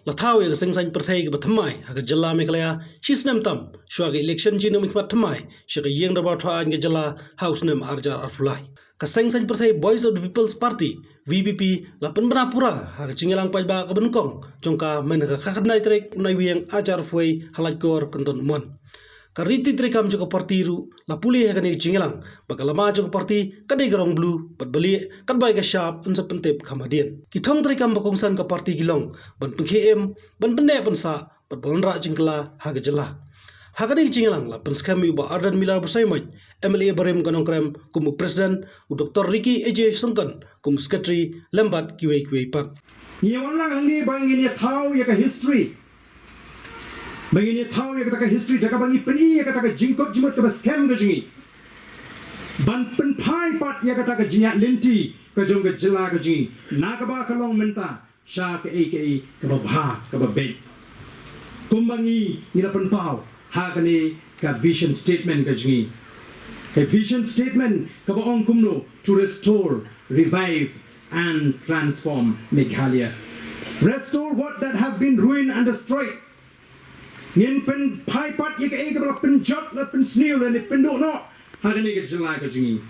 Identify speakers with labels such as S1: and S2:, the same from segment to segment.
S1: la thawe ga seng san perthai ga thamai ha ga jalla me kalaya shisnam tam shwa ga election ji nam khmat thamai shi ga yeng da ba tha an ga jalla house nam arjar arfulai ka seng san perthai Voice of the People's Party VPP la penbra pura ha ga chingelang pai ba ga benkong jongka men ga khakhnai trek unai wieng ajar fuai halaj kor kanton mon kariti treikam joko parti ru la puli ha ga ni chingelang bakalama joko parti kadai garong blue pat bali kan bai ga sharp unsa pentep khamadian ki thong treikam bakong san ka parti gilong ban pynkhie ban pynneh pynsah pat wanrah jingkylla ha ga jalla ha ga ni chingelang la penskam yu ba ardan milar bersai mai MLA barem kanong krem kum president Dr. Ricky AJ Sangkan kum secretary lembat kiwei pat
S2: ni wanlang angni bangin ya thau ya ka history bangin thau ya ka history daga bangi pani ya ka jingkot jimot ka scam ga jingi ban pen phai pat ya ka jinya linti ka jong ga jila ga jingi na ka ba ka long menta sha ka aka ka ba bha ka ba be kumbangi ni la pen pau ha ka ni ka vision statement ga jingi ka vision statement ka ba ong kumno to restore revive and transform Meghalaya restore what that have been ruined and destroyed Nin pen pai pat ye ke la pen jot la pen snew la ni pen do no ha ni ke jela ka jingi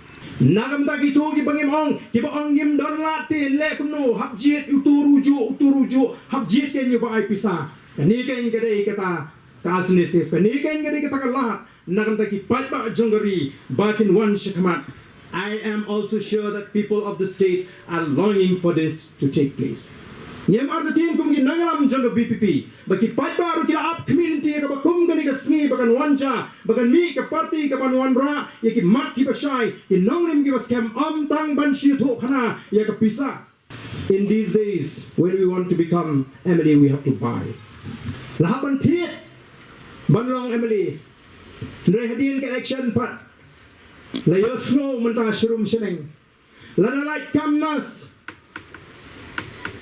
S2: nagam ta ki tu ki bangim ong ki ba ong yim don la te le ku no hab jet uturuju hab jet ke ni ba ai pisa ni ke ngi dei ka ta alternative ka ni ke ngi dei ka ta la nagam ta ki pat ba jongari back in one shikmat I am also sure that people of the state are longing for this to take place Nyam ar the team kum gi nangalam jang VPP baki pat baru ki up community ka ba kum gani ka sni bagan wanja bagan mi ka party ka ban wanrah ye ki mat ki ba shai ki nongrim ki ba scam tang ban shi tho khana ye ka pisa in these days when we want to become MLA we have to buy la ban thiet ban long MLA ndre hadin ka election pat la yo snow menta shrum sheneng la na like kamnas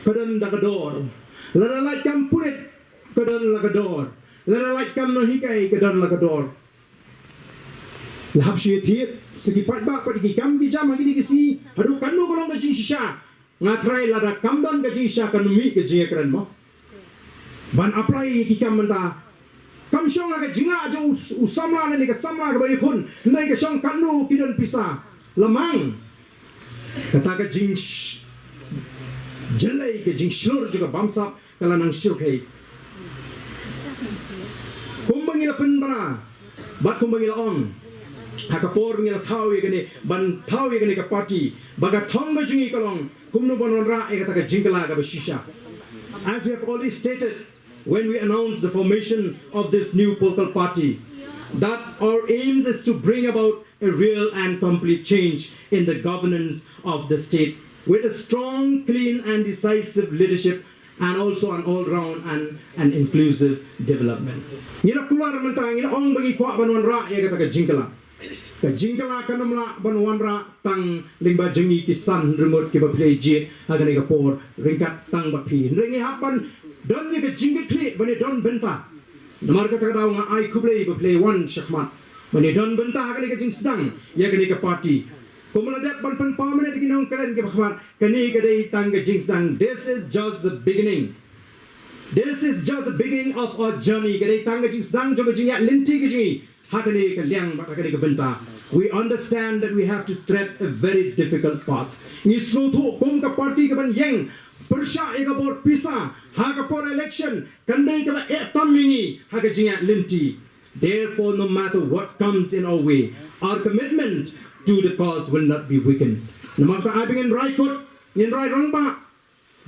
S2: kadan lagador lada like kam pulit kadan lagador lada like kam no hikai kadan lagador lahab shi thiet segi pat ba pat ki kam ki jam gi si hadu kanu kolong ga jing shisha ngatrai lada kam don ga jing sha kan mi ga jing kran mo ban apply ki kam manda kam shong ga jinga jo usamla ne ga samla ga bai khun nei ga shong kanu ki don pisa lamang kata ga jing Jelai ke jing shlur juga bamsa kala nang shurkai kumbangi la penbana bat kumbangi la on hakapor ngi la thawi gani ban thawi gani ka party baga thong ga jingi kalong kumnu banonra e ka jingkylla ga shisha as we have already stated when we announced the formation of this new political party that our aims is to bring about a real and complete change in the governance of the state with a strong, clean and decisive leadership and also an all-round and an inclusive development. Nina kular mentang ina ong bagi kwa ban wanrah ya kata jingkylla. Ka jingkylla kanamla ban wanrah tang lingba jengi kisan remote ke ba play jet agane ka por ringkat tang ba phi. Ringi hapan don ni ka jingkli bani don benta. Namar kata daw nga ai kublei ba play one shakmat. Bani don benta agane ka jing sedang ya gane ka party. Kumuladat ban pan permanent ginong kalen ke bakhmat kani kadai tang jing sedang. This is just the beginning. This is just the beginning of our journey. Kadai tang jing sedang jo jing ya linti ke jingi hakani ka liang ba hakani ka benta. We understand that we have to tread a very difficult path. Ni sothu kum ka party ka ban yang persha ega bor pisa ha ka por election kandai ka ba tamingi ha ka jing ya linti. Therefore no matter what comes in our way our commitment to the cause will not be weakened. Namaka abing in raikot, in rai rangba,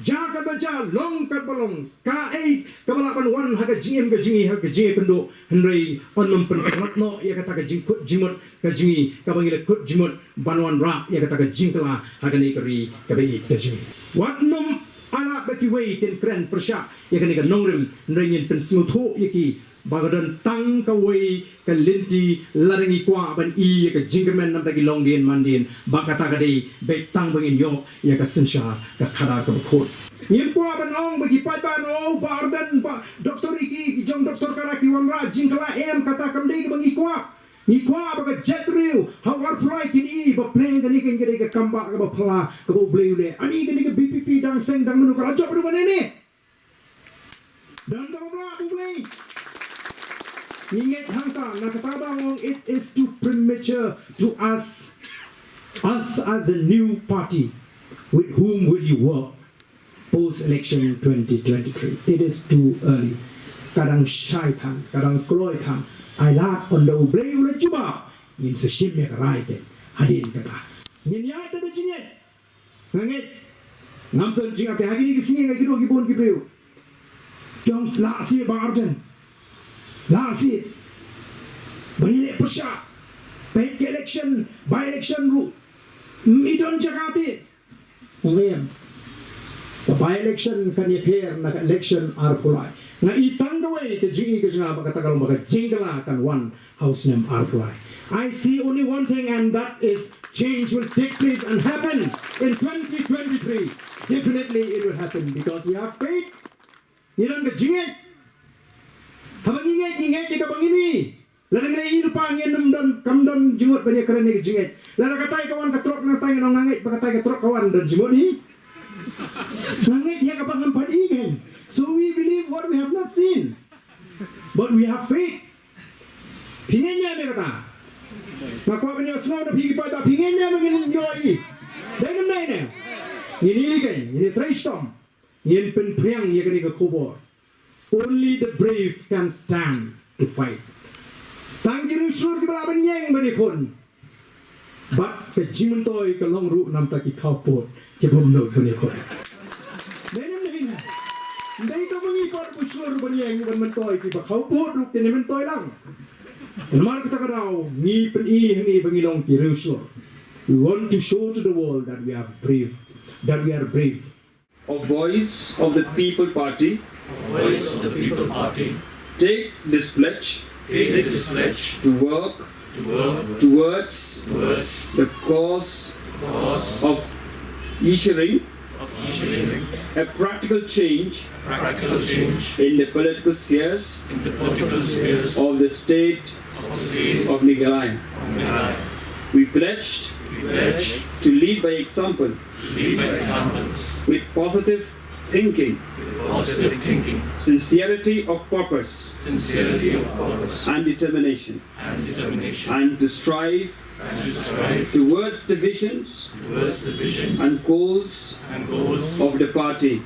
S2: jaka baja, long katbalong, ka ay, kabalapan wan, haga jingim ka jingi, haga jingi kando, henry, onum penratno, yakata ka jing kut jimot, ka jingi, kabangila kut jimot, banwan ra, yakata ka jingkylla, haga nikari, kabai ka jingi. Wat num ala baki way ken kren persha, yakani ka nongrim, nringin pensingutu yaki, bagadan tang kawai ka linti larangi kwa ban I ka jingkerman nam tagi longdin mandin bakata ka dei be tang bangin yo ya ka sinsha ka khara ka khot nim kwa ban ong bagi pai ban o bardan ba Dr. Iki jong Dr. Karaki wanrah jingkylla em kata kam dei bangi kwa ni kwa ba jet real how war fly kin I ba plane ka ni kin ka dei ka kamba ka ba phla ka bo bleu le ani ka ni ka VPP dang seng dang menu ka rajo ba ni Dan tabla publik. Ingat hangta nakatabang it is too premature to us as a new party. With whom will you work post-election 2023? It is too early. Kadang syaitan, kadang kloitan. Ailat on the ublay ulat juba. Yin sa shimya karaiten. Hadin kata. Yin yata ba jingit? Ngangit. Ngamton jingat ke hagi ni kesini ngai kido gibon kibreu. Jong lasi barden. Lasi. Banyak persya. Baik election, by election ru. Midon Jakarta. Ngayon. The by-election kan pair na election arpulai. Nga itang daway ke jingi ke jinga pagkatagal maka jingkylla kan one house name arpulai. I see only one thing, and that is change will take place and happen in 2023. Definitely it will happen because we have faith. Ilan ke jingit. Habang ingat jika bang ini. Lalu kena ini lupa angin dan kamdan jimut banyak keren ni ke jingit. Lalu katai kawan ketrok na tayo nang ngangit pagkatai ketrok kawan dan jimut ni. Ngangit ya kapag hampan ingin. So we believe what we have not seen. But we have faith. Pingin niya may kata. Makuha niya snow na pigi pada. Pingin niya mangin yoi. Dahil naman na yun. Ini ikan. Ini treikam. Ini pynkhie ya kani ke kubur. Only the brave can stand to fight. Tang Jerusalem di balaban yang manikon. But ke jimentoy ke longru nam taki kaupot ke bomno manikon. Menam nahin. Dahil ito mangipar po sure ba niya yung mantoy ki ba kaupot ruk ni mantoy lang. Naman kita karaw ni pynkhie ni bangilong ki Jerusalem. We want to show to the world that we are brave. That we are brave.
S3: A voice of the People Party.
S4: Voice of the People Party.
S3: Take this pledge.
S4: Take this pledge
S3: to work towards the cause of ensuring a practical change in the political spheres of the state of Meghalaya. We pledged to lead by example with positive thinking, sincerity of purpose, and determination, and to strive towards the visions and goals of the party.